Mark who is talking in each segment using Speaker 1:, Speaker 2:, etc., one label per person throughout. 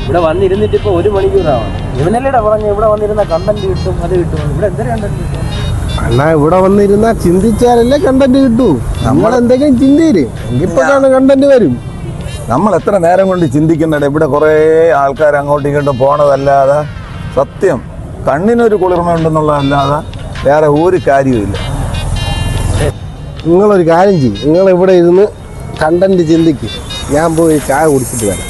Speaker 1: ഇവിടെ വന്നിരുന്നിട്ട് ഇപ്പൊ 1 മണിക്കൂറാണ്. ഇവനല്ലേടാ പറഞ്ഞ ഇവിടെ വന്നിരുന്ന കണ്ടന്റ് കിട്ടും, അത് കിട്ടും. ഇവിടെ എന്തൊരു കണ്ടന്റ് കിട്ടും?
Speaker 2: അണ്ണാ ഇവിടെ വന്നിരുന്നാ ചിന്തിച്ചാലല്ലേ കണ്ടന്റ് കിട്ടൂ. നമ്മളെന്തെങ്കിലും ചിന്തയില് എങ്കിപ്പോഴാണ് കണ്ടന്റ് വരും.
Speaker 3: നമ്മൾ എത്ര നേരം കൊണ്ട് ചിന്തിക്കുന്നുണ്ട്. ഇവിടെ കുറേ ആൾക്കാർ അങ്ങോട്ടും ഇങ്ങോട്ടും പോണതല്ലാതെ സത്യം കണ്ണിനൊരു കുളിർമ ഉണ്ടെന്നുള്ളതല്ലാതെ വേറെ ഒരു കാര്യവുമില്ല.
Speaker 2: നിങ്ങളൊരു കാര്യം ചെയ്യും, നിങ്ങളിവിടെ ഇരുന്ന് കണ്ടന്റ് ചിന്തിക്കും. ഞാൻ പോയി ചായ കുടിച്ചിട്ട് വരാം.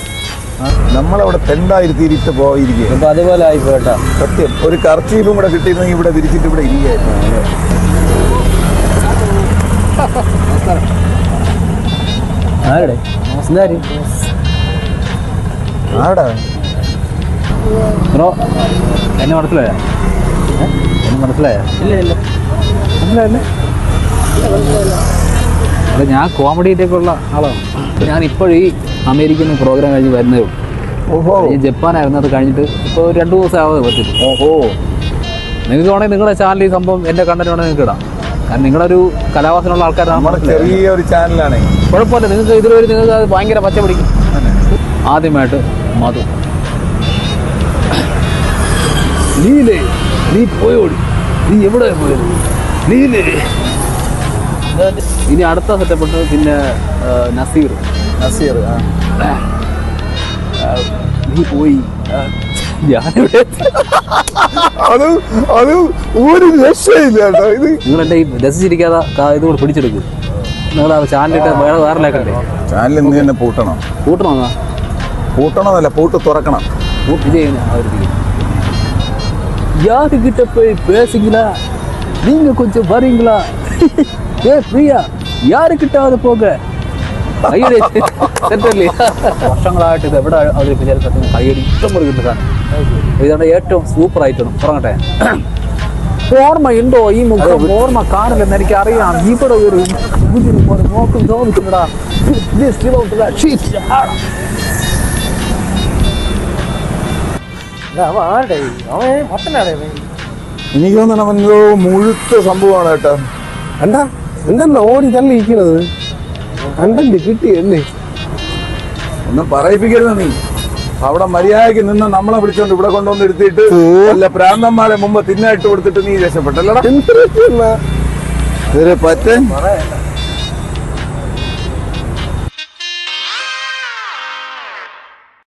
Speaker 3: നമ്മളവിടെ തെണ്ടായിരുത്തിയിട്ട് പോയിരിക്കുക.
Speaker 1: ഇപ്പൊ അതുപോലെ ആയിപ്പോട്ടാ.
Speaker 3: സത്യം ഒരു കർച്ചീഫും കൂടെ കിട്ടിയിരുന്നെങ്കിൽ ഇവിടെ വിരിച്ചിട്ട് ഇവിടെ ഇരിക്കുകയായിരുന്നു.
Speaker 1: ആരുടെ
Speaker 3: ആടാ
Speaker 1: ബ്രോ എന്നെ മനസ്സിലായ? എന്നെ മനസ്സിലായ? ഇല്ല ഇല്ല മനസ്സിലായല്ലേ? അത് ഞാൻ കോമഡിയിട്ടൊക്കെ ഉള്ള ആളാണ്. ഞാൻ ഇപ്പോഴീ അമേരിക്കൻ പ്രോഗ്രാം കഴിഞ്ഞ് വരുന്നേ ഉള്ളൂ.
Speaker 3: ഓഹോ,
Speaker 1: ജപ്പാനായിരുന്നു. അത് കഴിഞ്ഞിട്ട് ഇപ്പോൾ 2 ദിവസം ആവാതെ പറ്റില്ല.
Speaker 3: ഓഹോ,
Speaker 1: നിങ്ങൾക്ക് വേണമെങ്കിൽ നിങ്ങളുടെ ചാനൽ ഈ സംഭവം എൻ്റെ കണ്ടന്റ് വേണമെങ്കിൽ നിങ്ങൾക്ക് ഇടാം. കാരണം നിങ്ങളൊരു കലാവാസനുള്ള ആൾക്കാരാണ്.
Speaker 3: നമ്മുടെ ചെറിയൊരു ചാനലാണ്.
Speaker 1: കുഴപ്പമില്ല, നിങ്ങൾക്ക് ഇതിലൊരു നിങ്ങൾക്ക് അത് ഭയങ്കര പച്ച പിടിക്കും. ആദ്യമായിട്ട് മധു നീലേ നീ പോയോടി, നീ എവിടെ പോയത് നീലേ. ഇനി അടുത്ത സെറ്റപ്പെട്ട് പിന്നെ നസീർ നീ പോയി ഞാനിവിടെ.
Speaker 3: അത് ഒരു രക്ഷയില്ല കേട്ടോ. ഇത്
Speaker 1: നിങ്ങളെൻ്റെ ഈ രസിച്ചിരിക്കാതെ ഇതുകൂടെ പിടിച്ചെടുക്കും. നിങ്ങൾ ആ ചാനലിട്ട് വേറെ ലേക്കണ്ടേ?
Speaker 3: ചാനൽ ഇന്ന് തന്നെ പൂട്ടണം. പൂട്ടണമെന്നല്ല, പൂട്ട് തുറക്കണം.
Speaker 1: ഇത് അവർക്ക് யாருக்கிட்ட போய் பேசுங்களா, நீங்க கொஞ்சம் வரீங்களா, ஏ பிரியா யாருக்கிட்டாவது പോക. വർഷങ്ങളായിട്ട് ഇത് എവിടെ അവതരിപ്പിച്ചാലും സത്യം കയ്യടി ഇഷ്ടം പോലെ കിട്ടുന്ന സാധനം. ഇതാണ് ഏറ്റവും സൂപ്പർ ആയിട്ടാണ്. പറഞ്ഞട്ടെ, ഓർമ്മയുണ്ടോ ഈ മുഖം? ഓർമ്മ കാണില്ലെന്ന് എനിക്ക് അറിയാം. ഇവിടെ ഒരു നോക്കും തോന്നിക്കുന്നടാ.
Speaker 3: എനിക്ക് തോന്നണം അവനോ മുഴുത്ത സംഭവമാണ് കേട്ടോ.
Speaker 2: എന്താ എന്താ ഓടി തള്ളിയിരിക്കുന്നത്? കണ്ടന്റ് കിട്ടിയല്ലേ?
Speaker 3: ഒന്നും പറയിപ്പിക്കരുത് നീ. അവിടെ മര്യാദയ്ക്ക് നിന്ന് നമ്മളെ വിളിച്ചോണ്ട് ഇവിടെ കൊണ്ടുവന്ന് ഇരുത്തിയിട്ട് അല്ല പ്രാന്തന്മാരെ മുമ്പ് തിന്നായിട്ട് കൊടുത്തിട്ട് നീ രക്ഷപ്പെട്ടല്ലടാ.
Speaker 2: എന്ത്
Speaker 3: പറ്റേ